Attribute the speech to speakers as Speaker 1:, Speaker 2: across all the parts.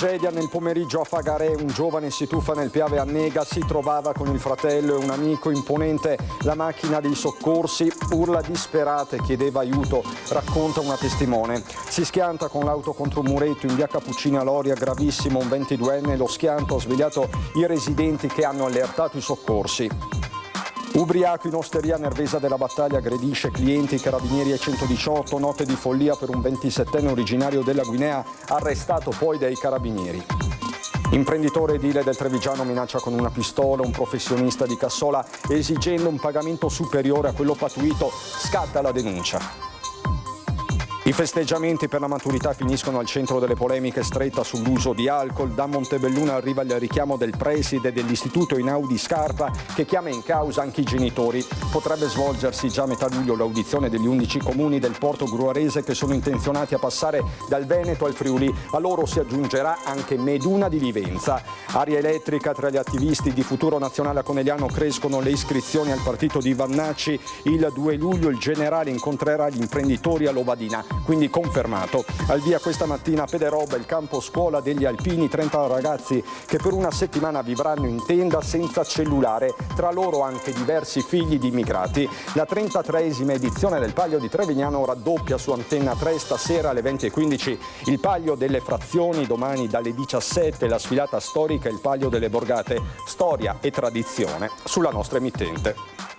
Speaker 1: tragedia nel pomeriggio a Fagarè, un giovane si tuffa nel Piave Annega, si trovava con il fratello e un amico, imponente la macchina dei soccorsi, urla disperate, chiedeva aiuto, racconta una testimone. Si schianta con l'auto contro un muretto in via Cappuccini a Loria, gravissimo, un 22enne, lo schianto ha svegliato i residenti che hanno allertato i soccorsi. Ubriaco in osteria Nervesa della Battaglia, aggredisce clienti, carabinieri ai 118, notte di follia per un 27enne originario della Guinea, arrestato poi dai carabinieri. Imprenditore edile del Trevigiano minaccia con una pistola un professionista di Cassola esigendo un pagamento superiore a quello pattuito, scatta la denuncia. I festeggiamenti per la maturità finiscono al centro delle polemiche stretta sull'uso di alcol. Da Montebelluna arriva il richiamo del preside dell'istituto Einaudi Scarpa che chiama in causa anche i genitori. Potrebbe svolgersi già a metà luglio l'audizione degli 11 comuni del porto gruarese che sono intenzionati a passare dal Veneto al Friuli. A loro si aggiungerà anche Meduna di Livenza. Aria elettrica tra gli attivisti di Futuro Nazionale a Conegliano, crescono le iscrizioni al partito di Vannacci. Il 2 luglio il generale incontrerà gli imprenditori a Lobadina. Quindi confermato. Al via questa mattina a Pederoba, il campo scuola degli Alpini, 30 ragazzi che per una settimana vivranno in tenda senza cellulare, tra loro anche diversi figli di immigrati. La 33esima edizione del Palio di Trevignano raddoppia su Antenna 3 stasera alle 20:15 il Palio delle Frazioni, domani dalle 17 la sfilata storica Il Palio delle Borgate, storia e tradizione sulla nostra emittente.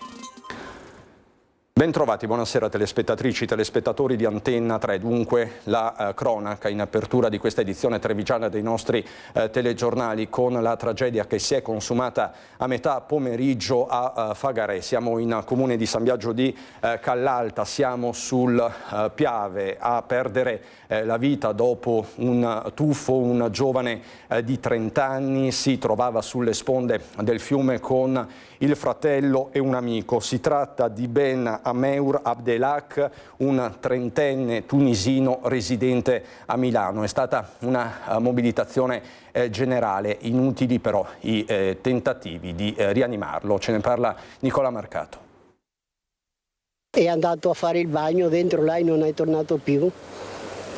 Speaker 1: Bentrovati, buonasera telespettatrici, telespettatori di Antenna 3. Dunque la cronaca in apertura di questa edizione trevigiana dei nostri telegiornali con la tragedia che si è consumata a metà pomeriggio a Fagarè. Siamo in comune di San Biagio di Callalta, siamo sul Piave. A perdere la vita dopo un tuffo un giovane di 30 anni, si trovava sulle sponde del fiume con il fratello e un amico. Si tratta di Ben Ameur Abdelak, un 30enne tunisino residente a Milano. È stata una mobilitazione generale, inutili però i tentativi di rianimarlo. Ce ne parla Nicola Marcato.
Speaker 2: È andato a fare il bagno dentro là e non è tornato più.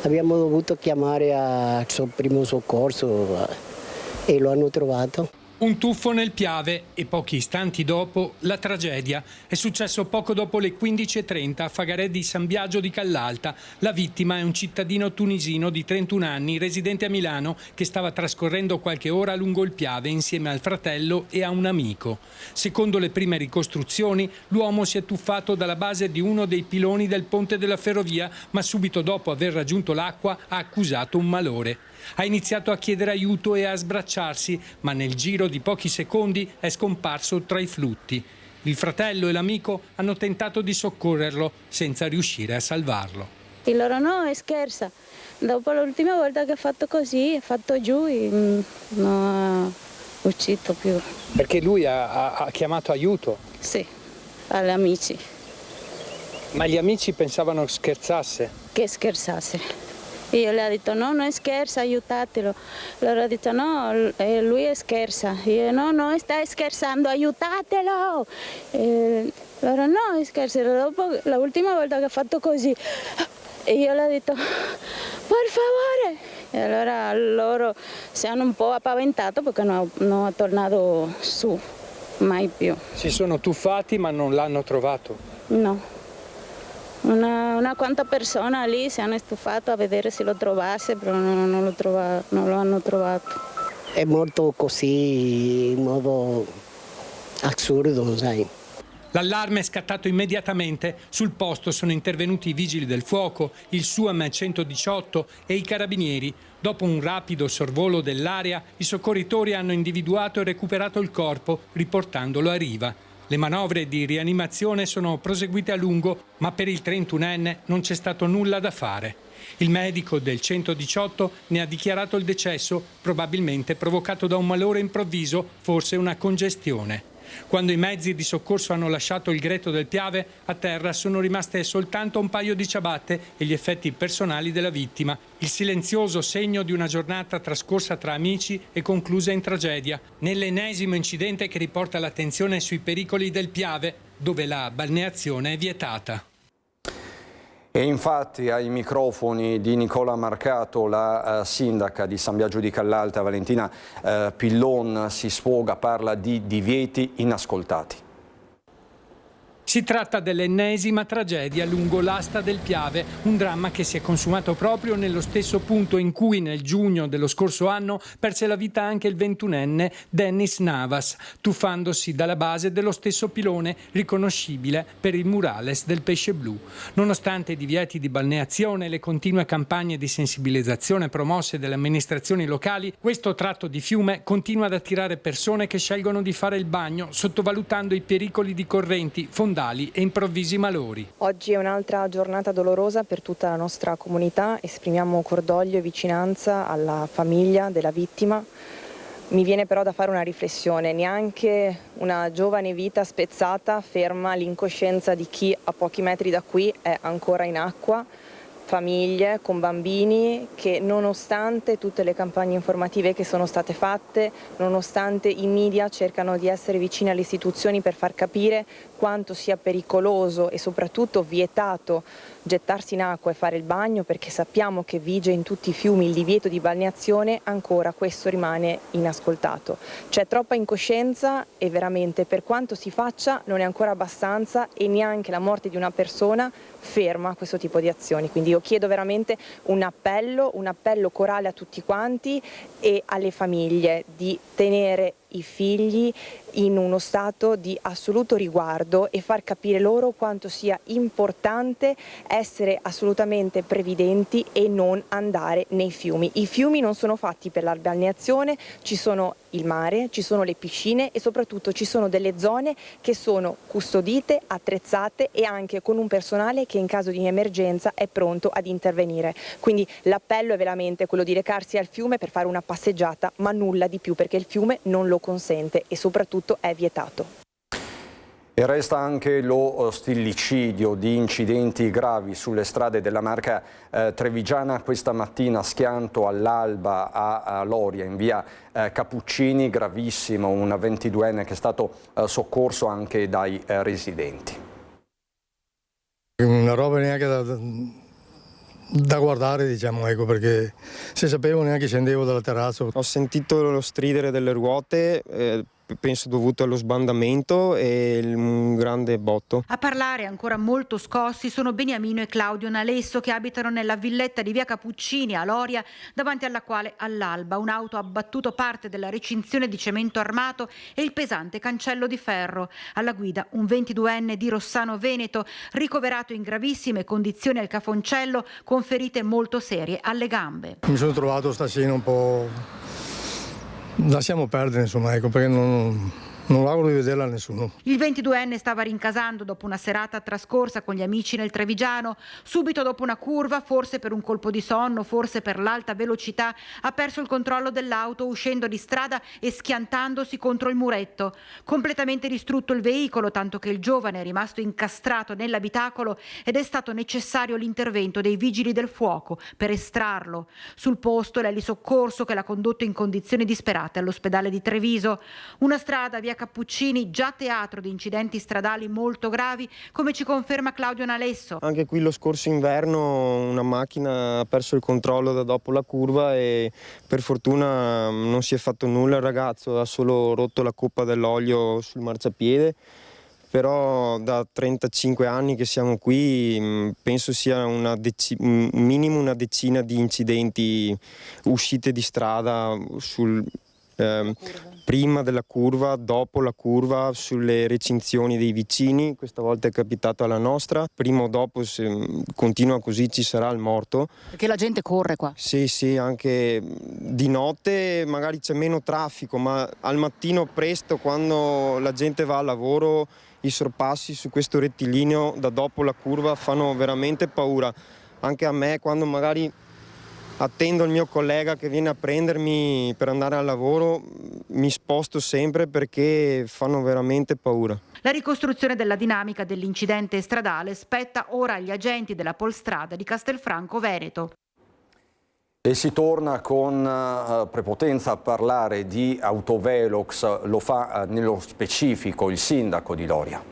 Speaker 2: Abbiamo dovuto chiamare al primo soccorso e lo hanno trovato.
Speaker 3: Un tuffo nel Piave e pochi istanti dopo la tragedia. È successo poco dopo le 15:30 a Fagarè di San Biagio di Callalta. La vittima è un cittadino tunisino di 31 anni, residente a Milano, che stava trascorrendo qualche ora lungo il Piave insieme al fratello e a un amico. Secondo le prime ricostruzioni, l'uomo si è tuffato dalla base di uno dei piloni del ponte della ferrovia, ma subito dopo aver raggiunto l'acqua ha accusato un malore. Ha iniziato a chiedere aiuto e a sbracciarsi, ma nel giro di pochi secondi è scomparso tra i flutti. Il fratello e l'amico hanno tentato di soccorrerlo senza riuscire a salvarlo.
Speaker 4: E loro no, scherza. Dopo l'ultima volta che ha fatto così, è fatto giù e non ha uscito più.
Speaker 5: Perché lui ha chiamato aiuto?
Speaker 4: Sì, agli amici.
Speaker 5: Ma gli amici pensavano scherzasse?
Speaker 4: Che scherzasse. Io le ho detto no, non scherza, aiutatelo. Loro hanno detto no, lui scherza. Io no, stai scherzando, aiutatelo. Loro no, scherza. Dopo l'ultima volta che ha fatto così, io le ho detto per favore. E allora loro si hanno un po' appaventato perché non è tornato su, mai più.
Speaker 5: Si sono tuffati ma non l'hanno trovato?
Speaker 4: No. Una quanta persona lì si hanno stufato a vedere se lo trovasse, però non lo hanno trovato.
Speaker 2: È morto così, in modo assurdo, sai.
Speaker 3: L'allarme è scattato immediatamente. Sul posto sono intervenuti i vigili del fuoco, il SUAM 118 e i carabinieri. Dopo un rapido sorvolo dell'area, i soccorritori hanno individuato e recuperato il corpo, riportandolo a riva. Le manovre di rianimazione sono proseguite a lungo, ma per il 31enne non c'è stato nulla da fare. Il medico del 118 ne ha dichiarato il decesso, probabilmente provocato da un malore improvviso, forse una congestione. Quando i mezzi di soccorso hanno lasciato il greto del Piave, a terra sono rimaste soltanto un paio di ciabatte e gli effetti personali della vittima. Il silenzioso segno di una giornata trascorsa tra amici e conclusa in tragedia. Nell'ennesimo incidente che riporta l'attenzione sui pericoli del Piave, dove la balneazione è vietata.
Speaker 1: E infatti ai microfoni di Nicola Marcato la sindaca di San Biagio di Callalta, Valentina Pillon, si sfoga, parla di divieti inascoltati.
Speaker 3: Si tratta dell'ennesima tragedia lungo l'asta del Piave, un dramma che si è consumato proprio nello stesso punto in cui nel giugno dello scorso anno perse la vita anche il 21enne Dennis Navas, tuffandosi dalla base dello stesso pilone riconoscibile per il murales del pesce blu. Nonostante i divieti di balneazione e le continue campagne di sensibilizzazione promosse dalle amministrazioni locali, questo tratto di fiume continua ad attirare persone che scelgono di fare il bagno sottovalutando i pericoli di correnti, fondali e improvvisi malori.
Speaker 6: Oggi è un'altra giornata dolorosa per tutta la nostra comunità, esprimiamo cordoglio e vicinanza alla famiglia della vittima. Mi viene però da fare una riflessione, neanche una giovane vita spezzata ferma l'incoscienza di chi a pochi metri da qui è ancora in acqua, famiglie con bambini che nonostante tutte le campagne informative che sono state fatte, nonostante i media cercano di essere vicini alle istituzioni per far capire quanto sia pericoloso e soprattutto vietato gettarsi in acqua e fare il bagno, perché sappiamo che vige in tutti i fiumi il divieto di balneazione, ancora questo rimane inascoltato. C'è troppa incoscienza e veramente per quanto si faccia non è ancora abbastanza e neanche la morte di una persona ferma questo tipo di azioni. Quindi io chiedo veramente un appello corale a tutti quanti e alle famiglie di tenere i figli in uno stato di assoluto riguardo e far capire loro quanto sia importante essere assolutamente previdenti e non andare nei fiumi. I fiumi non sono fatti per la balneazione, ci sono il mare, ci sono le piscine e soprattutto ci sono delle zone che sono custodite, attrezzate e anche con un personale che in caso di emergenza è pronto ad intervenire. Quindi l'appello è veramente quello di recarsi al fiume per fare una passeggiata, ma nulla di più, perché il fiume non lo consente e soprattutto è vietato.
Speaker 1: E resta anche lo stillicidio di incidenti gravi sulle strade della Marca trevigiana. Questa mattina schianto all'alba a Loria in via Cappuccini, gravissimo, un 22enne che è stato soccorso anche dai residenti.
Speaker 7: Una roba neanche da guardare, diciamo, ecco, perché se sapevo neanche scendevo dalla terrazza.
Speaker 8: Ho sentito lo stridere delle ruote, penso dovuto allo sbandamento e un grande botto.
Speaker 9: A parlare, ancora molto scossi, sono Beniamino e Claudio Nalesso, che abitano nella villetta di via Cappuccini a Loria, davanti alla quale all'alba un'auto ha abbattuto parte della recinzione di cemento armato e il pesante cancello di ferro. Alla guida un 22enne di Rossano Veneto, ricoverato in gravissime condizioni al Cafoncello con ferite molto serie alle gambe.
Speaker 7: Mi sono trovato stasera un po'... lasciamo perdere, insomma, ecco, perché non auguro di vederla a nessuno.
Speaker 9: Il 22enne stava rincasando dopo una serata trascorsa con gli amici nel Trevigiano. Subito dopo una curva, forse per un colpo di sonno, forse per l'alta velocità, ha perso il controllo dell'auto uscendo di strada e schiantandosi contro il muretto. Completamente distrutto il veicolo, tanto che il giovane è rimasto incastrato nell'abitacolo ed è stato necessario l'intervento dei vigili del fuoco per estrarlo. Sul posto l'elisoccorso che l'ha condotto in condizioni disperate all'ospedale di Treviso. Una strada, via Cappuccini, già teatro di incidenti stradali molto gravi, come ci conferma Claudio Nalesso.
Speaker 8: Anche qui lo scorso inverno una macchina ha perso il controllo da dopo la curva e per fortuna non si è fatto nulla, il ragazzo ha solo rotto la coppa dell'olio sul marciapiede. Però da 35 anni che siamo qui penso sia minimo una decina di incidenti, uscite di strada prima della curva, dopo la curva, sulle recinzioni dei vicini. Questa volta è capitato alla nostra, prima o dopo, se continua così, ci sarà il morto.
Speaker 10: Perché la gente corre qua?
Speaker 8: Sì, anche di notte magari c'è meno traffico, ma al mattino presto, quando la gente va al lavoro, i sorpassi su questo rettilineo da dopo la curva fanno veramente paura. Anche a me, quando magari attendo il mio collega che viene a prendermi per andare al lavoro, mi sposto sempre perché fanno veramente paura.
Speaker 9: La ricostruzione della dinamica dell'incidente stradale spetta ora agli agenti della Polstrada di Castelfranco Veneto.
Speaker 1: E si torna con prepotenza a parlare di autovelox, lo fa nello specifico il sindaco di Loria.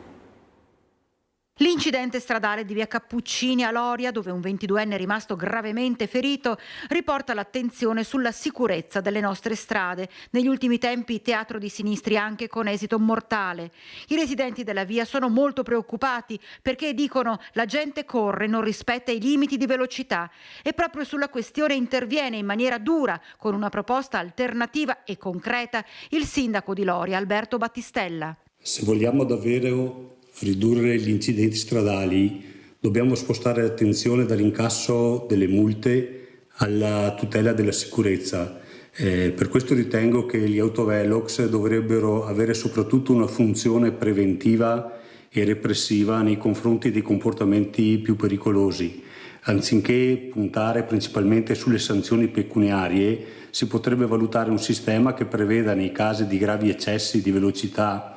Speaker 9: L'incidente stradale di via Cappuccini a Loria, dove un 22enne è rimasto gravemente ferito, riporta l'attenzione sulla sicurezza delle nostre strade. Negli ultimi tempi teatro di sinistri anche con esito mortale. I residenti della via sono molto preoccupati perché dicono la gente corre, non rispetta i limiti di velocità e proprio sulla questione interviene in maniera dura con una proposta alternativa e concreta il sindaco di Loria, Alberto Battistella.
Speaker 10: Se vogliamo davvero ridurre gli incidenti stradali, dobbiamo spostare l'attenzione dall'incasso delle multe alla tutela della sicurezza. Per questo ritengo che gli autovelox dovrebbero avere soprattutto una funzione preventiva e repressiva nei confronti dei comportamenti più pericolosi. Anziché puntare principalmente sulle sanzioni pecuniarie, si potrebbe valutare un sistema che preveda nei casi di gravi eccessi di velocità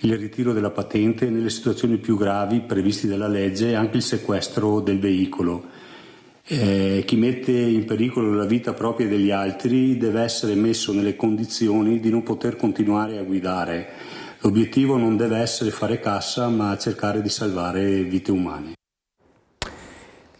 Speaker 10: il ritiro della patente, nelle situazioni più gravi previste dalla legge e anche il sequestro del veicolo. Chi mette in pericolo la vita propria e degli altri deve essere messo nelle condizioni di non poter continuare a guidare. L'obiettivo non deve essere fare cassa, ma cercare di salvare vite umane.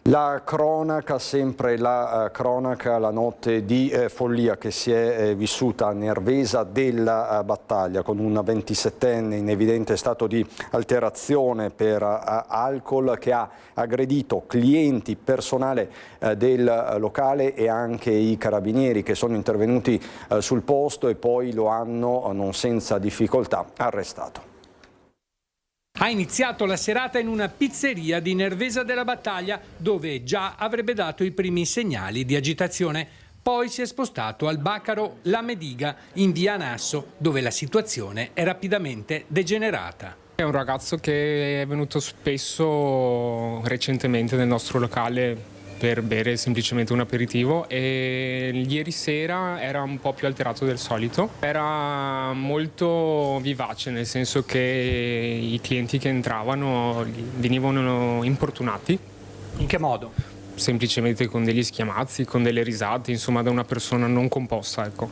Speaker 1: La cronaca, sempre la cronaca, la notte di follia che si è vissuta a Nervesa della Battaglia con un 27enne in evidente stato di alterazione per alcol che ha aggredito clienti, personale del locale e anche i carabinieri che sono intervenuti sul posto e poi lo hanno non senza difficoltà arrestato.
Speaker 3: Ha iniziato la serata in una pizzeria di Nervesa della Battaglia dove già avrebbe dato i primi segnali di agitazione. Poi si è spostato al Baccaro La Mediga in via Nasso dove la situazione è rapidamente degenerata.
Speaker 11: È un ragazzo che è venuto spesso recentemente nel nostro locale per bere semplicemente un aperitivo e ieri sera era un po' più alterato del solito. Era molto vivace, nel senso che i clienti che entravano venivano importunati.
Speaker 3: In che modo?
Speaker 11: Semplicemente con degli schiamazzi, con delle risate, insomma da una persona non composta, ecco.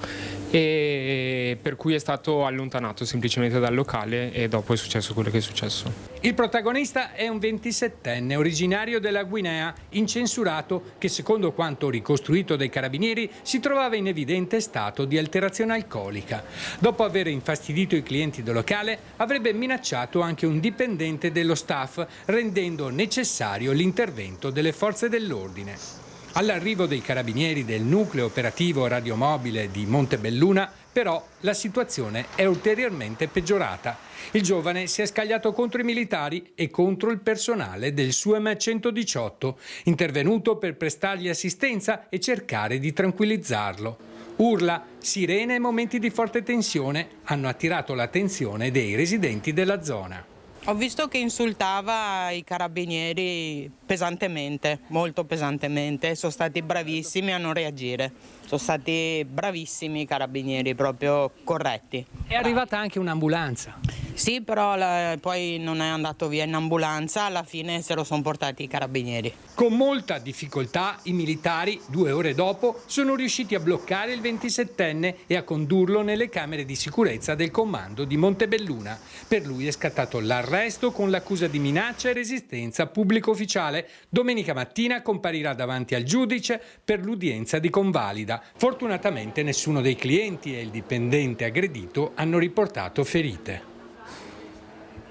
Speaker 11: E per cui è stato allontanato semplicemente dal locale e dopo è successo quello che è successo.
Speaker 3: Il protagonista è un 27enne originario della Guinea, incensurato, che secondo quanto ricostruito dai carabinieri si trovava in evidente stato di alterazione alcolica. Dopo aver infastidito i clienti del locale avrebbe minacciato anche un dipendente dello staff, rendendo necessario l'intervento delle forze dell'ordine. All'arrivo dei carabinieri del nucleo operativo radiomobile di Montebelluna, però, la situazione è ulteriormente peggiorata. Il giovane si è scagliato contro i militari e contro il personale del SUEM 118, intervenuto per prestargli assistenza e cercare di tranquillizzarlo. Urla, sirene e momenti di forte tensione hanno attirato l'attenzione dei residenti della zona.
Speaker 12: Ho visto che insultava i carabinieri pesantemente, molto pesantemente. Sono stati bravissimi a non reagire. Sono stati bravissimi i carabinieri, proprio corretti.
Speaker 3: È arrivata anche un'ambulanza.
Speaker 12: Sì, però poi non è andato via in ambulanza, alla fine se lo sono portati i carabinieri.
Speaker 3: Con molta difficoltà i militari, 2 ore dopo, sono riusciti a bloccare il 27enne e a condurlo nelle camere di sicurezza del comando di Montebelluna. Per lui è scattato l'arresto con l'accusa di minaccia e resistenza pubblico ufficiale. Domenica mattina comparirà davanti al giudice per l'udienza di convalida. Fortunatamente nessuno dei clienti e il dipendente aggredito hanno riportato ferite.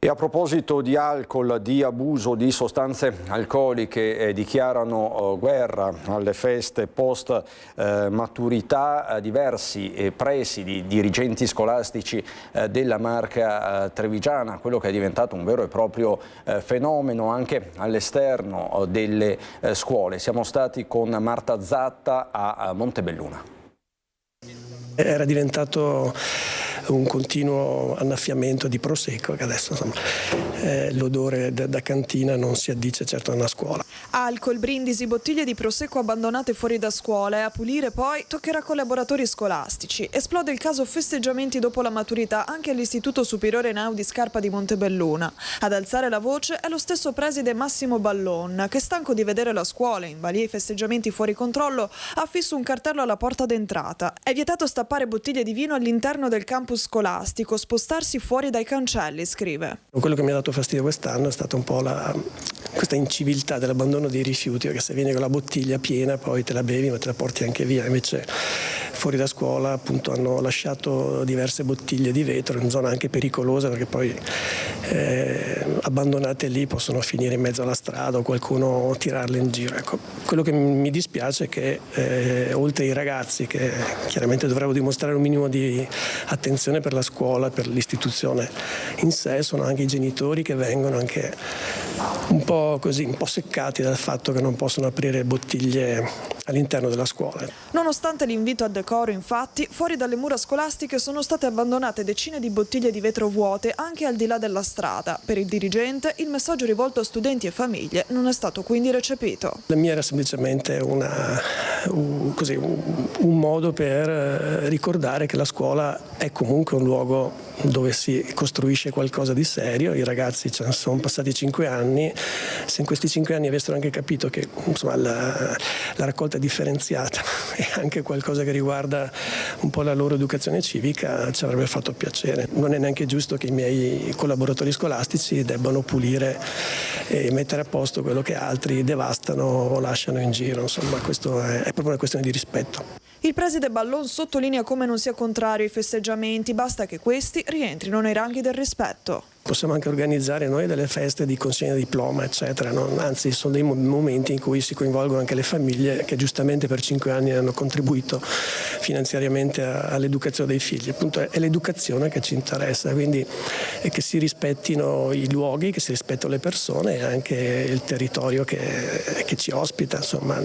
Speaker 1: E a proposito di alcol, di abuso di sostanze alcoliche, dichiarano guerra alle feste post maturità diversi presidi, dirigenti scolastici della Marca trevigiana, quello che è diventato un vero e proprio fenomeno anche all'esterno delle scuole. Siamo stati con Marta Zatta a Montebelluna.
Speaker 13: Era diventato un continuo annaffiamento di prosecco che adesso insomma, l'odore da cantina non si addice certo a una scuola.
Speaker 14: Alcol, brindisi, bottiglie di prosecco abbandonate fuori da scuola e a pulire poi toccherà con laboratori scolastici. Esplode il caso festeggiamenti dopo la maturità anche all'Istituto Superiore Naudi Scarpa di Montebelluna. Ad alzare la voce è lo stesso preside Massimo Ballon che, stanco di vedere la scuola in balia i festeggiamenti fuori controllo, ha fisso un cartello alla porta d'entrata. È vietato stappare bottiglie di vino all'interno del campus bus scolastico, spostarsi fuori dai cancelli, scrive.
Speaker 13: Quello che mi ha dato fastidio quest'anno è stata un po' questa inciviltà dell'abbandono dei rifiuti, perché se vieni con la bottiglia piena poi te la bevi ma te la porti anche via, invece fuori da scuola appunto hanno lasciato diverse bottiglie di vetro in zona anche pericolosa, perché poi abbandonate lì possono finire in mezzo alla strada o qualcuno tirarle in giro. Ecco, quello che mi dispiace è che oltre ai ragazzi che chiaramente dovrebbero dimostrare un minimo di attenzione per la scuola, per l'istituzione in sé, sono anche i genitori che vengono anche un po' seccati dal fatto che non possono aprire bottiglie all'interno della scuola.
Speaker 14: Nonostante l'invito al decoro, infatti, fuori dalle mura scolastiche sono state abbandonate decine di bottiglie di vetro vuote anche al di là della strada. Per il dirigente il messaggio rivolto a studenti e famiglie non è stato quindi recepito.
Speaker 13: La mia era semplicemente un modo per ricordare che la scuola è comunque un luogo dove si costruisce qualcosa di serio. I ragazzi sono passati 5 anni, se in questi 5 anni avessero anche capito che insomma, la raccolta differenziata è anche qualcosa che riguarda un po' la loro educazione civica, ci avrebbe fatto piacere. Non è neanche giusto che i miei collaboratori scolastici debbano pulire e mettere a posto quello che altri devastano o lasciano in giro, insomma questo è proprio una questione di rispetto.
Speaker 14: Il preside Ballon sottolinea come non sia contrario ai festeggiamenti, basta che questi rientrino nei ranghi del rispetto.
Speaker 13: Possiamo anche organizzare noi delle feste di consegna di diploma, eccetera, no? Anzi, sono dei momenti in cui si coinvolgono anche le famiglie che giustamente per 5 anni hanno contribuito finanziariamente all'educazione dei figli. Appunto è l'educazione che ci interessa, quindi è che si rispettino i luoghi, che si rispettino le persone e anche il territorio che ci ospita, insomma,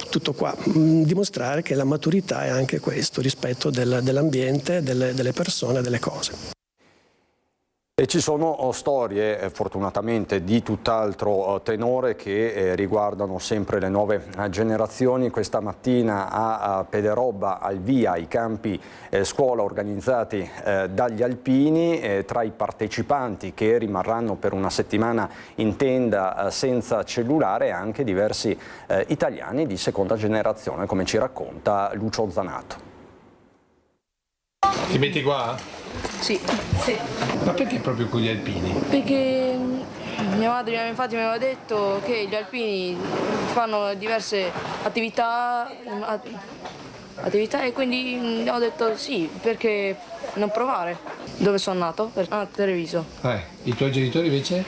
Speaker 13: tutto qua. Dimostrare che la maturità è anche questo, rispetto dell'ambiente, delle persone, delle cose.
Speaker 1: E ci sono storie fortunatamente di tutt'altro tenore che riguardano sempre le nuove generazioni. Questa mattina a Pederobba al via i campi scuola organizzati dagli alpini, tra i partecipanti che rimarranno per una settimana in tenda senza cellulare anche diversi italiani di seconda generazione, come ci racconta Lucio Zanato.
Speaker 15: Ti metti qua?
Speaker 16: Sì.
Speaker 15: Ma perché proprio con gli alpini?
Speaker 16: Perché mia madre infatti mi aveva detto che gli alpini fanno diverse attività e quindi ho detto sì, perché non provare. Dove sono nato? A Treviso.
Speaker 15: I tuoi genitori invece?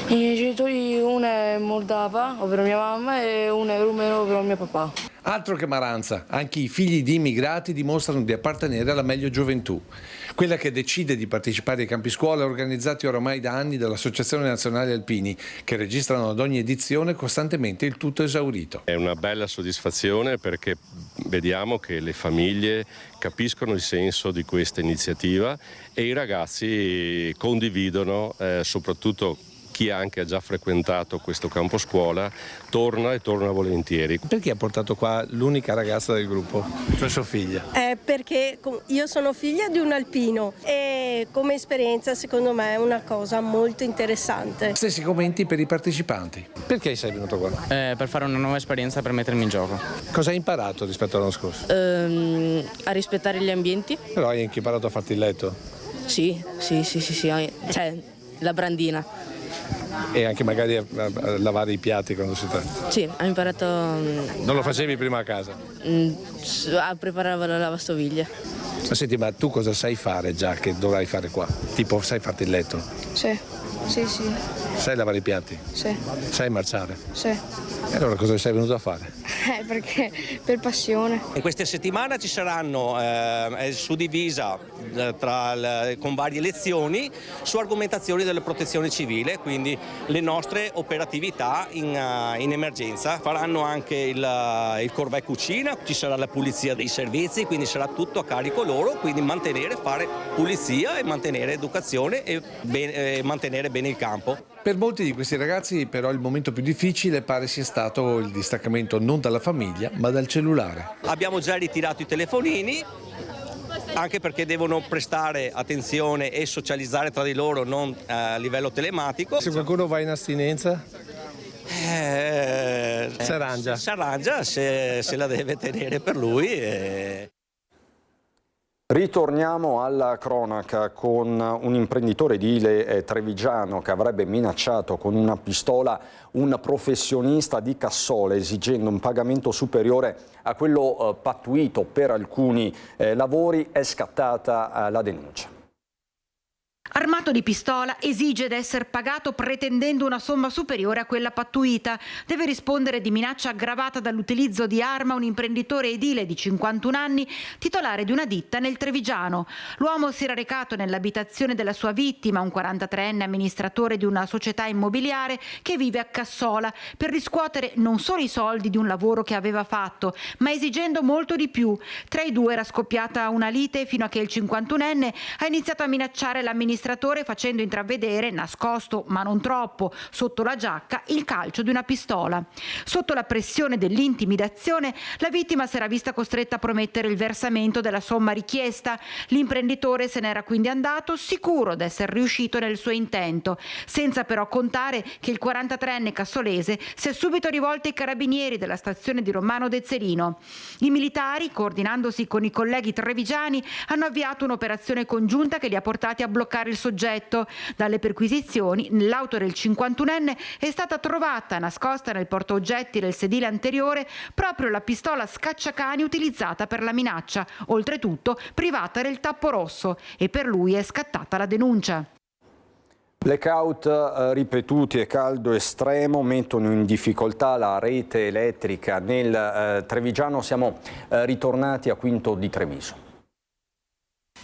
Speaker 16: I miei genitori, uno è moldava, ovvero mia mamma, e uno è rumeno, ovvero mio papà.
Speaker 15: Altro che Maranza, anche i figli di immigrati dimostrano di appartenere alla meglio gioventù, quella che decide di partecipare ai campi scuola organizzati oramai da anni dall'Associazione Nazionale Alpini, che registrano ad ogni edizione costantemente il tutto esaurito.
Speaker 17: È una bella soddisfazione perché vediamo che le famiglie capiscono il senso di questa iniziativa e i ragazzi condividono, soprattutto chi anche ha già frequentato questo campo scuola torna volentieri.
Speaker 15: Perché ha portato qua l'unica ragazza del gruppo, cioè sua figlia?
Speaker 18: Perché io sono figlia di un alpino e come esperienza secondo me è una cosa molto interessante.
Speaker 15: Stessi commenti per i partecipanti. Perché sei venuto qua?
Speaker 19: Per fare una nuova esperienza, per mettermi in gioco.
Speaker 15: Cosa hai imparato rispetto all'anno scorso?
Speaker 16: A rispettare gli ambienti.
Speaker 15: Però hai anche imparato a farti il letto?
Speaker 16: Sì, cioè la brandina.
Speaker 15: E anche magari a lavare i piatti quando si tratta?
Speaker 16: Sì, ho imparato...
Speaker 15: Non lo facevi prima a casa?
Speaker 16: A preparare la lavastoviglie.
Speaker 15: Ma senti, ma tu cosa sai fare già che dovrai fare qua? Tipo, sai farti il letto?
Speaker 16: Sì.
Speaker 15: Sai lavare i piatti?
Speaker 16: Sì.
Speaker 15: Sai marciare?
Speaker 16: Sì.
Speaker 15: E allora cosa sei venuto a fare?
Speaker 16: Perché per passione.
Speaker 20: In questa settimana ci saranno suddivisa con varie lezioni su argomentazioni della protezione civile, quindi le nostre operatività in emergenza. Faranno anche il corvée cucina, ci sarà la pulizia dei servizi, quindi sarà tutto a carico loro, quindi fare pulizia e mantenere educazione e mantenere bene il campo.
Speaker 15: Per molti di questi ragazzi però il momento più difficile pare sia stato il distaccamento non dalla famiglia ma dal cellulare.
Speaker 20: Abbiamo già ritirato i telefonini, anche perché devono prestare attenzione e socializzare tra di loro, non a livello telematico.
Speaker 15: Se qualcuno va in astinenza?
Speaker 20: Si arrangia se la deve tenere per lui.
Speaker 1: Ritorniamo alla cronaca con un imprenditore edile trevigiano che avrebbe minacciato con una pistola un professionista di Cassola esigendo un pagamento superiore a quello pattuito per alcuni lavori. È scattata la denuncia.
Speaker 9: Armato di pistola, esige di essere pagato pretendendo una somma superiore a quella pattuita. Deve rispondere di minaccia aggravata dall'utilizzo di arma un imprenditore edile di 51 anni, titolare di una ditta nel Trevigiano. L'uomo si era recato nell'abitazione della sua vittima, un 43enne amministratore di una società immobiliare che vive a Cassola, per riscuotere non solo i soldi di un lavoro che aveva fatto, ma esigendo molto di più. Tra i due era scoppiata una lite fino a che il 51enne ha iniziato a minacciare l'amministratore facendo intravedere, nascosto ma non troppo, sotto la giacca, il calcio di una pistola. Sotto la pressione dell'intimidazione, la vittima si era vista costretta a promettere il versamento della somma richiesta. L'imprenditore se n'era quindi andato, sicuro di essere riuscito nel suo intento, senza però contare che il 43enne cassolese si è subito rivolto ai carabinieri della stazione di Romano Dezzerino. I militari, coordinandosi con i colleghi trevigiani, hanno avviato un'operazione congiunta che li ha portati a bloccare il soggetto. Dalle perquisizioni, nell'auto del 51enne è stata trovata, nascosta nel portaoggetti del sedile anteriore, proprio la pistola scacciacani utilizzata per la minaccia, oltretutto privata del tappo rosso, e per lui è scattata la denuncia.
Speaker 1: Blackout ripetuti e caldo estremo mettono in difficoltà la rete elettrica nel Trevigiano. Siamo ritornati a Quinto di Treviso.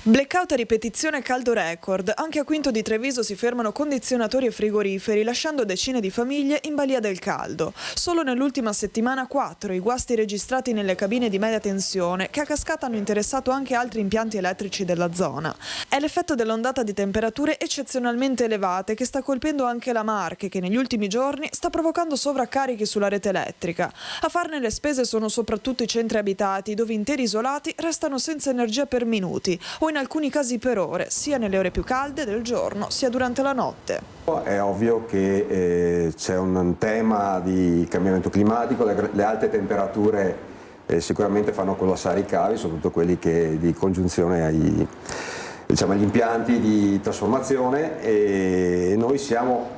Speaker 14: Blackout a ripetizione, caldo record. Anche a Quinto di Treviso si fermano condizionatori e frigoriferi, lasciando decine di famiglie in balia del caldo. Solo nell'ultima settimana 4 i guasti registrati nelle cabine di media tensione, che a cascata hanno interessato anche altri impianti elettrici della zona. È l'effetto dell'ondata di temperature eccezionalmente elevate che sta colpendo anche la Marche, che negli ultimi giorni sta provocando sovraccarichi sulla rete elettrica. A farne le spese sono soprattutto i centri abitati, dove interi isolati restano senza energia per minuti, o in alcuni casi per ore, sia nelle ore più calde del giorno, sia durante la notte.
Speaker 21: È ovvio che c'è un tema di cambiamento climatico, le alte temperature sicuramente fanno collassare i cavi, soprattutto quelli di congiunzione agli impianti di trasformazione, e noi siamo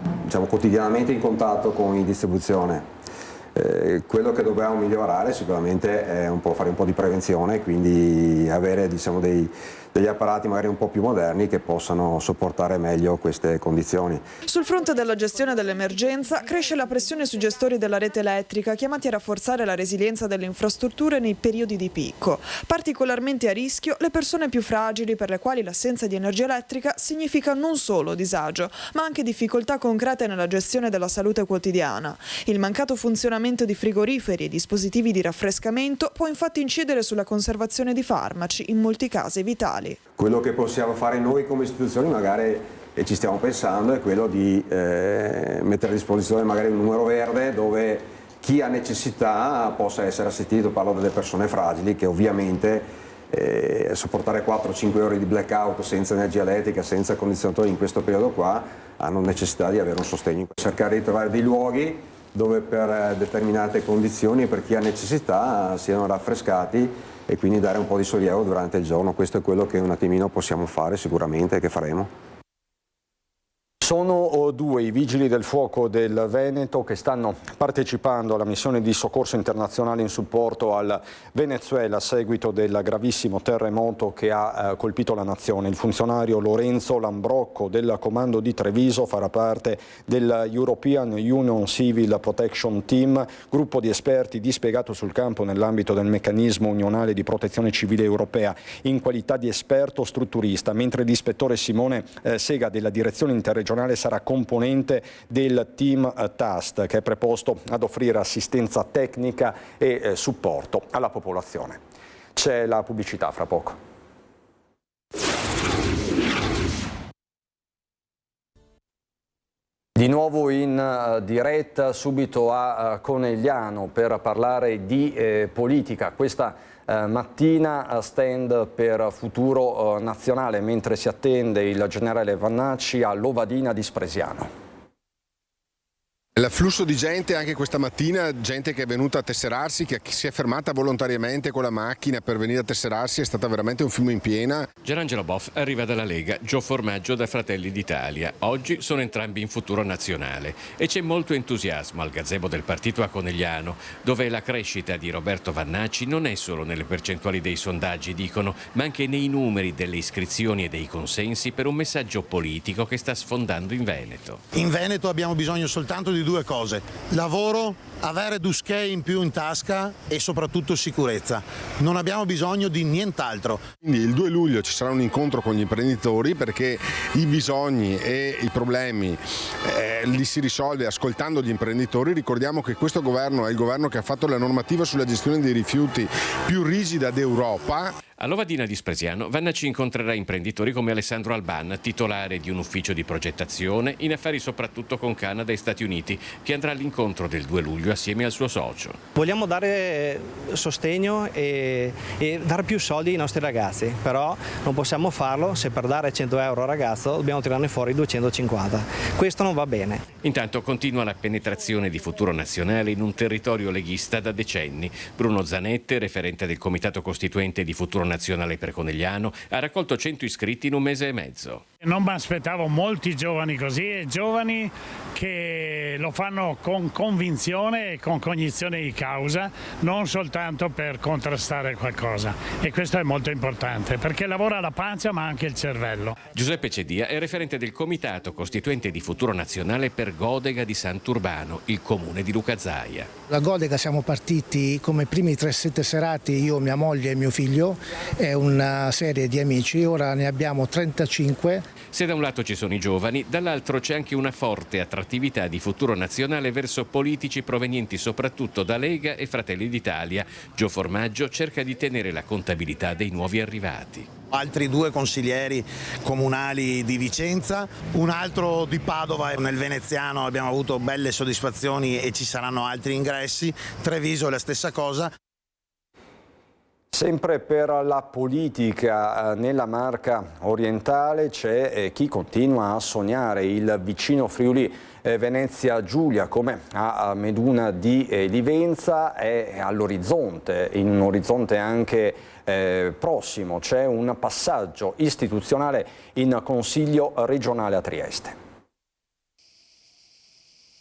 Speaker 21: quotidianamente in contatto con i distribuzione. Quello che dobbiamo migliorare sicuramente è fare un po' di prevenzione, quindi avere degli apparati magari un po' più moderni che possano sopportare meglio queste condizioni.
Speaker 14: Sul fronte della gestione dell'emergenza cresce la pressione sui gestori della rete elettrica, chiamati a rafforzare la resilienza delle infrastrutture nei periodi di picco. Particolarmente a rischio le persone più fragili, per le quali l'assenza di energia elettrica significa non solo disagio, ma anche difficoltà concrete nella gestione della salute quotidiana. Il mancato funzionamento di frigoriferi e dispositivi di raffrescamento può infatti incidere sulla conservazione di farmaci, in molti casi vitali.
Speaker 21: Quello che possiamo fare noi come istituzioni, magari, e ci stiamo pensando, è quello di mettere a disposizione magari un numero verde dove chi ha necessità possa essere assistito. Parlo delle persone fragili che ovviamente sopportare 4-5 ore di blackout senza energia elettrica, senza condizionatori in questo periodo qua, hanno necessità di avere un sostegno. Cercare di trovare dei luoghi dove per determinate condizioni e per chi ha necessità siano raffrescati, e quindi dare un po' di sollievo durante il giorno. Questo è quello che un attimino possiamo fare sicuramente e che faremo.
Speaker 1: Sono due i vigili del fuoco del Veneto che stanno partecipando alla missione di soccorso internazionale in supporto al Venezuela a seguito del gravissimo terremoto che ha colpito la nazione. Il funzionario Lorenzo Lambrocco del comando di Treviso farà parte del European Union Civil Protection Team, gruppo di esperti dispiegato sul campo nell'ambito del meccanismo unionale di protezione civile europea in qualità di esperto strutturista, mentre l'ispettore Simone Sega della direzione interregionale sarà componente del team TAST, che è preposto ad offrire assistenza tecnica e supporto alla popolazione. C'è la pubblicità fra poco. Di nuovo in diretta subito a Conegliano per parlare di politica. Questa mattina stand per Futuro Nazionale, mentre si attende il generale Vannacci a Lovadina di Spresiano.
Speaker 5: L'afflusso di gente anche questa mattina, gente che è venuta a tesserarsi, che si è fermata volontariamente con la macchina per venire a tesserarsi, è stata veramente un fiume in piena.
Speaker 22: Gerangelo Boff arriva dalla Lega, Gio Formaggio da Fratelli d'Italia. Oggi sono entrambi in Futuro Nazionale e c'è molto entusiasmo al gazebo del partito a Conegliano, dove la crescita di Roberto Vannacci non è solo nelle percentuali dei sondaggi, dicono, ma anche nei numeri delle iscrizioni e dei consensi per un messaggio politico che sta sfondando in Veneto.
Speaker 23: In Veneto abbiamo bisogno soltanto di due cose: lavoro, avere Duschei in più in tasca e soprattutto sicurezza. Non abbiamo bisogno di nient'altro.
Speaker 5: Quindi il 2 luglio ci sarà un incontro con gli imprenditori, perché i bisogni e i problemi li si risolve ascoltando gli imprenditori. Ricordiamo che questo governo è il governo che ha fatto la normativa sulla gestione dei rifiuti più rigida d'Europa.
Speaker 22: A Lovadina di Spresiano, Vannacci incontrerà imprenditori come Alessandro Alban, titolare di un ufficio di progettazione, in affari soprattutto con Canada e Stati Uniti, che andrà all'incontro del 2 luglio assieme al suo socio.
Speaker 24: Vogliamo dare sostegno e dare più soldi ai nostri ragazzi, però non possiamo farlo se per dare 100 euro al ragazzo dobbiamo tirarne fuori 250. Questo non va bene.
Speaker 22: Intanto continua la penetrazione di Futuro Nazionale in un territorio leghista da decenni. Bruno Zanette, referente del Comitato Costituente di Futuro Nazionale per Conegliano, ha raccolto 100 iscritti in un mese e mezzo.
Speaker 25: Non mi aspettavo molti giovani così, e giovani che lo fanno con convinzione e con cognizione di causa, non soltanto per contrastare qualcosa, e questo è molto importante perché lavora la pancia ma anche il cervello.
Speaker 22: Giuseppe Cedia è referente del Comitato Costituente di Futuro Nazionale per Godega di Sant'Urbano, il comune di Luca Zaia.
Speaker 26: Da Godega siamo partiti come primi 3 tesserati, io, mia moglie e mio figlio, e una serie di amici, ora ne abbiamo 35.
Speaker 22: Se da un lato ci sono i giovani, dall'altro c'è anche una forte attrattività di Futuro Nazionale verso politici provenienti soprattutto da Lega e Fratelli d'Italia. Gio Formaggio cerca di tenere la contabilità dei nuovi arrivati.
Speaker 23: Altri 2 consiglieri comunali di Vicenza, un altro di Padova. Nel veneziano abbiamo avuto belle soddisfazioni e ci saranno altri ingressi. Treviso è la stessa cosa.
Speaker 1: Sempre per la politica, nella Marca orientale c'è chi continua a sognare il vicino Friuli Venezia Giulia, come a Meduna di Livenza, è all'orizzonte, in un orizzonte anche prossimo. C'è un passaggio istituzionale in Consiglio regionale a Trieste.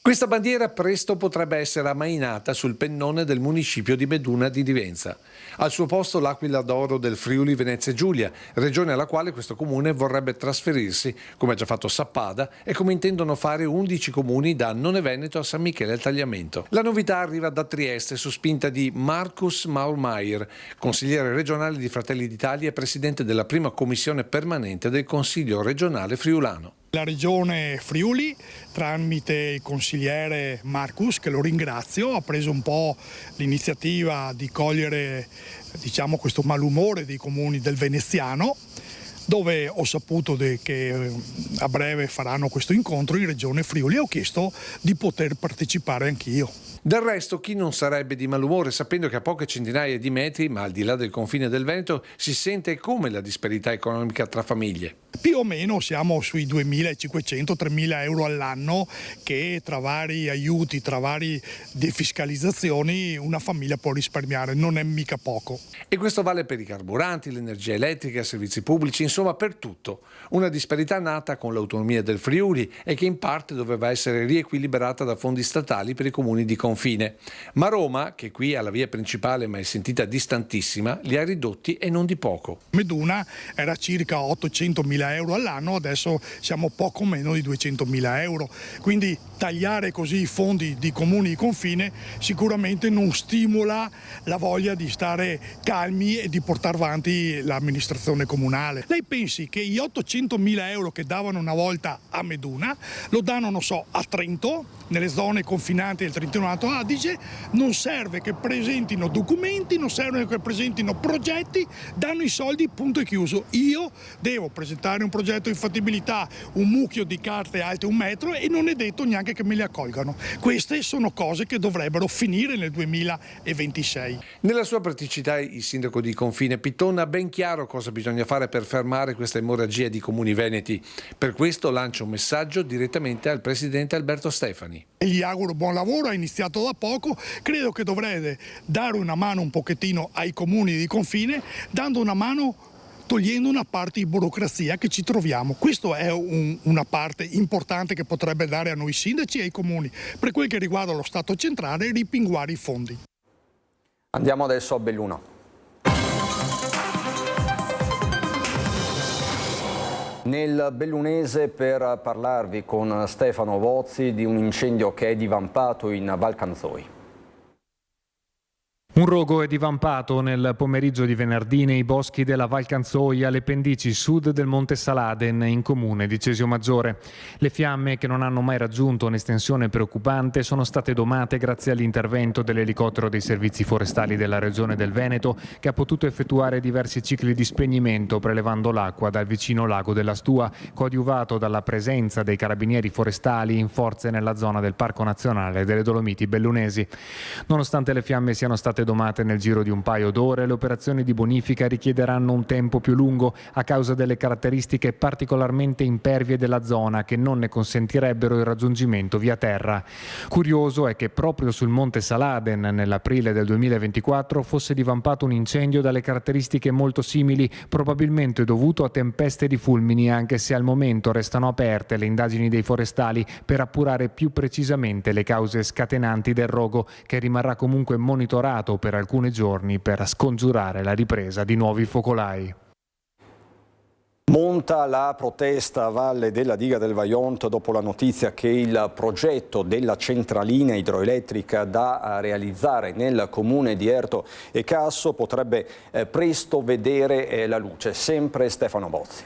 Speaker 15: Questa bandiera presto potrebbe essere ammainata sul pennone del municipio di Meduna di Livenza. Al suo posto l'Aquila d'Oro del Friuli Venezia Giulia, regione alla quale questo comune vorrebbe trasferirsi, come ha già fatto Sappada e come intendono fare 11 comuni da Annone Veneto a San Michele al Tagliamento. La novità arriva da Trieste su spinta di Markus Maurmeier, consigliere regionale di Fratelli d'Italia e presidente della prima commissione permanente del Consiglio regionale friulano.
Speaker 27: La regione Friuli, tramite il consigliere Marcus, che lo ringrazio, ha preso un po' l'iniziativa di cogliere, diciamo, questo malumore dei comuni del veneziano, dove ho saputo che a breve faranno questo incontro in regione Friuli e ho chiesto di poter partecipare anch'io.
Speaker 15: Del resto, chi non sarebbe di malumore sapendo che a poche centinaia di metri, ma al di là del confine del Veneto, si sente come la disparità economica tra famiglie?
Speaker 27: Più o meno siamo sui 2.500-3.000 euro all'anno che tra vari aiuti, tra varie defiscalizzazioni una famiglia può risparmiare, non è mica poco.
Speaker 15: E questo vale per i carburanti, l'energia elettrica, i servizi pubblici, insomma per tutto. Una disparità nata con l'autonomia del Friuli e che in parte doveva essere riequilibrata da fondi statali per i comuni di confine. Ma Roma, che qui ha la via principale ma è sentita distantissima, li ha ridotti e non di poco.
Speaker 27: Meduna era circa 800.000 euro all'anno, adesso siamo poco meno di 200.000 euro, quindi tagliare così i fondi di comuni di confine sicuramente non stimola la voglia di stare calmi e di portare avanti l'amministrazione comunale. Lei pensi che gli 800.000 euro che davano una volta a Meduna lo danno, non so, a Trento, nelle zone confinanti del Trentino Alto Adige, non serve che presentino documenti, non serve che presentino progetti, danno i soldi, punto e chiuso. Io devo presentare un progetto di fattibilità, un mucchio di carte alte 1 metro e non è detto neanche che me le accolgano. Queste sono cose che dovrebbero finire nel 2026.
Speaker 15: Nella sua praticità il sindaco di confine Pittone ha ben chiaro cosa bisogna fare per fermare fermare questa emorragia di comuni veneti. Per questo lancio un messaggio direttamente al Presidente Alberto Stefani.
Speaker 27: Gli auguro buon lavoro, ha iniziato da poco, credo che dovrete dare una mano un pochettino ai comuni di confine, dando una mano togliendo una parte di burocrazia che ci troviamo. Questa è una parte importante che potrebbe dare a noi sindaci e ai comuni, per quel che riguarda lo Stato centrale, rimpinguare i fondi.
Speaker 1: Andiamo adesso a Belluno. Nel bellunese per parlarvi con Stefano Vozzi di un incendio che è divampato in Val Canzoi.
Speaker 2: Un rogo è divampato nel pomeriggio di venerdì nei boschi della Val Canzoi alle pendici sud del Monte Saladen in comune di Cesio Maggiore. Le fiamme, che non hanno mai raggiunto un'estensione preoccupante, sono state domate grazie all'intervento dell'elicottero dei servizi forestali della regione del Veneto, che ha potuto effettuare diversi cicli di spegnimento prelevando l'acqua dal vicino lago della Stua, coadiuvato dalla presenza dei carabinieri forestali in forze nella zona del Parco Nazionale delle Dolomiti Bellunesi. Nonostante le fiamme siano state domate nel giro di un paio d'ore, le operazioni di bonifica richiederanno un tempo più lungo a causa delle caratteristiche particolarmente impervie della zona che non ne consentirebbero il raggiungimento via terra. Curioso è che proprio sul Monte Saladen nell'aprile del 2024 fosse divampato un incendio dalle caratteristiche molto simili, probabilmente dovuto a tempeste di fulmini, anche se al momento restano aperte le indagini dei forestali per appurare più precisamente le cause scatenanti del rogo, che rimarrà comunque monitorato per alcuni giorni per scongiurare la ripresa di nuovi focolai.
Speaker 1: Monta la protesta a valle della diga del Vajont dopo la notizia che il progetto della centralina idroelettrica da realizzare nel comune di Erto e Casso potrebbe presto vedere la luce. Sempre Stefano Bozzi.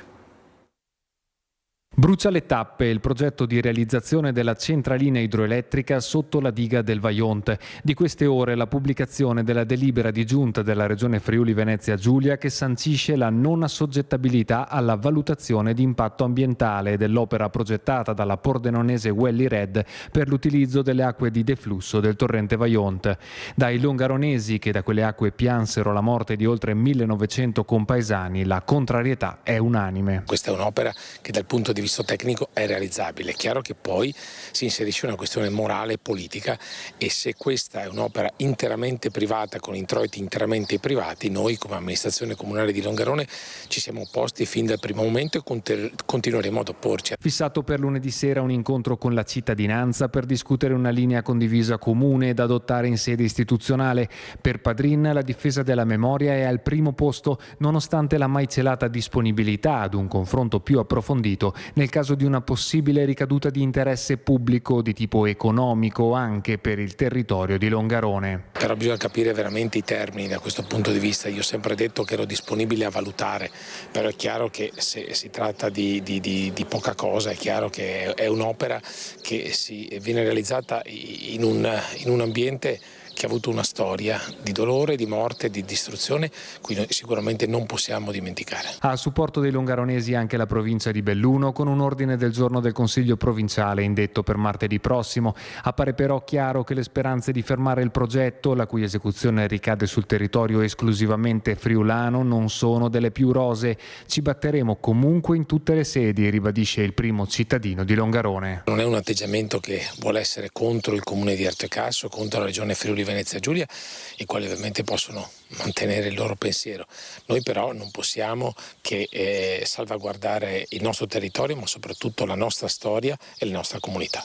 Speaker 2: Brucia le tappe il progetto di realizzazione della centralina idroelettrica sotto la diga del Vajont. Di queste ore la pubblicazione della delibera di giunta della Regione Friuli Venezia Giulia che sancisce la non assoggettabilità alla valutazione di impatto ambientale dell'opera progettata dalla pordenonese Welly Red per l'utilizzo delle acque di deflusso del torrente Vajont. Dai longaronesi, che da quelle acque piansero la morte di oltre 1900 compaesani, la contrarietà è unanime.
Speaker 4: Questa è un'opera che dal punto di vista tecnico è realizzabile. È chiaro che poi si inserisce una questione morale e politica, e se questa è un'opera interamente privata con introiti interamente privati, noi come amministrazione comunale di Longarone ci siamo opposti fin dal primo momento e continueremo ad opporci.
Speaker 2: Fissato per lunedì sera un incontro con la cittadinanza per discutere una linea condivisa comune da adottare in sede istituzionale. Per Padrin la difesa della memoria è al primo posto, nonostante la mai celata disponibilità ad un confronto più approfondito nel caso di una possibile ricaduta di interesse pubblico di tipo economico anche per il territorio di Longarone.
Speaker 4: Però bisogna capire veramente i termini da questo punto di vista. Io ho sempre detto che ero disponibile a valutare, però è chiaro che se si tratta di poca cosa, è chiaro che è un'opera che viene realizzata in un ambiente che ha avuto una storia di dolore, di morte, di distruzione, cui noi sicuramente non possiamo dimenticare.
Speaker 2: A supporto dei longaronesi anche la provincia di Belluno, con un ordine del giorno del Consiglio provinciale indetto per martedì prossimo. Appare però chiaro che le speranze di fermare il progetto, la cui esecuzione ricade sul territorio esclusivamente friulano, non sono delle più rosee. Ci batteremo comunque in tutte le sedi, ribadisce il primo cittadino di Longarone.
Speaker 4: Non è un atteggiamento che vuole essere contro il comune di Erto e Casso, contro la regione Friuli Venezia Giulia, i quali ovviamente possono mantenere il loro pensiero. Noi però non possiamo che salvaguardare il nostro territorio, ma soprattutto la nostra storia e la nostra comunità.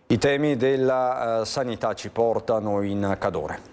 Speaker 1: I temi della sanità ci portano in Cadore.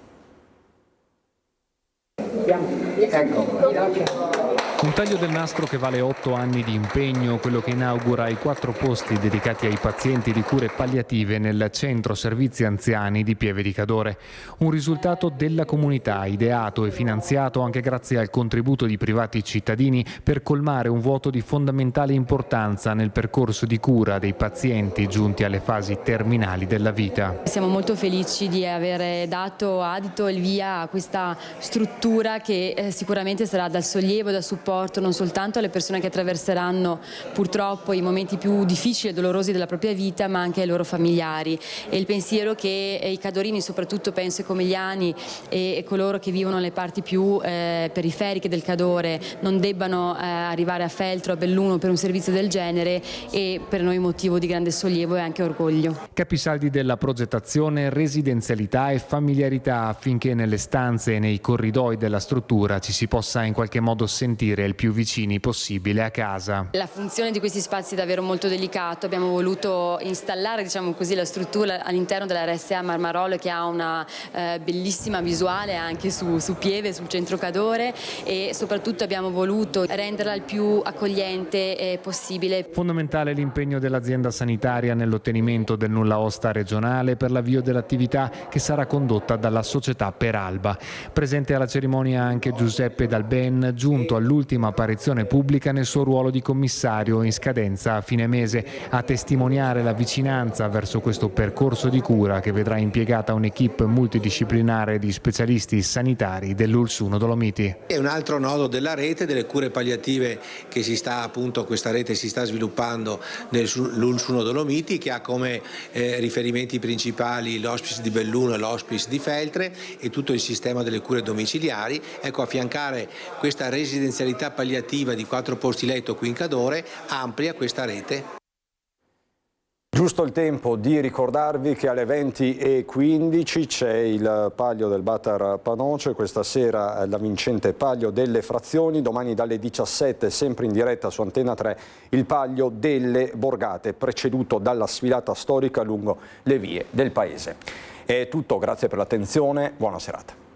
Speaker 2: Un taglio del nastro che vale 8 anni di impegno, quello che inaugura i 4 posti dedicati ai pazienti di cure palliative nel centro servizi anziani di Pieve di Cadore. Un risultato della comunità, ideato e finanziato anche grazie al contributo di privati cittadini per colmare un vuoto di fondamentale importanza nel percorso di cura dei pazienti giunti alle fasi terminali della vita.
Speaker 6: Siamo molto felici di aver dato adito il via a questa struttura che sicuramente sarà dal sollievo, dal supporto supporto non soltanto alle persone che attraverseranno purtroppo i momenti più difficili e dolorosi della propria vita, ma anche ai loro familiari. E il pensiero che i cadorini, soprattutto penso ai comigliani e coloro che vivono nelle parti più periferiche del Cadore, non debbano arrivare a Feltro, a Belluno per un servizio del genere, e per noi motivo di grande sollievo e anche orgoglio.
Speaker 2: Capisaldi della progettazione, residenzialità e familiarità, affinché nelle stanze e nei corridoi della struttura ci si possa in qualche modo sentire il più vicini possibile a casa.
Speaker 6: La funzione di questi spazi è davvero molto delicato. Abbiamo voluto installare, diciamo così, la struttura all'interno della RSA Marmarolo, che ha una bellissima visuale anche su Pieve, sul centro Cadore, e soprattutto abbiamo voluto renderla il più accogliente possibile.
Speaker 2: Fondamentale l'impegno dell'azienda sanitaria nell'ottenimento del nulla osta regionale per l'avvio dell'attività, che sarà condotta dalla società Peralba. Presente alla cerimonia anche Giuseppe Dalben, giunto all'ultima apparizione pubblica nel suo ruolo di commissario in scadenza a fine mese, a testimoniare la vicinanza verso questo percorso di cura che vedrà impiegata un'equipe multidisciplinare di specialisti sanitari dell'Ulsuno Dolomiti.
Speaker 3: È un altro nodo della rete delle cure palliative che questa rete si sta sviluppando nell'Ulsuno Dolomiti, che ha come riferimenti principali l'hospice di Belluno e l'hospice di Feltre e tutto il sistema delle cure domiciliari. Ecco, affiancare questa residenzialità palliativa di 4 posti letto qui in Cadore amplia questa rete.
Speaker 1: Giusto il tempo di ricordarvi che alle 20:15 c'è il Palio del Batar Panoce, questa sera la vincente Palio delle Frazioni, domani dalle 17 sempre in diretta su Antenna 3 il Palio delle Borgate, preceduto dalla sfilata storica lungo le vie del paese. È tutto, grazie per l'attenzione, buona serata.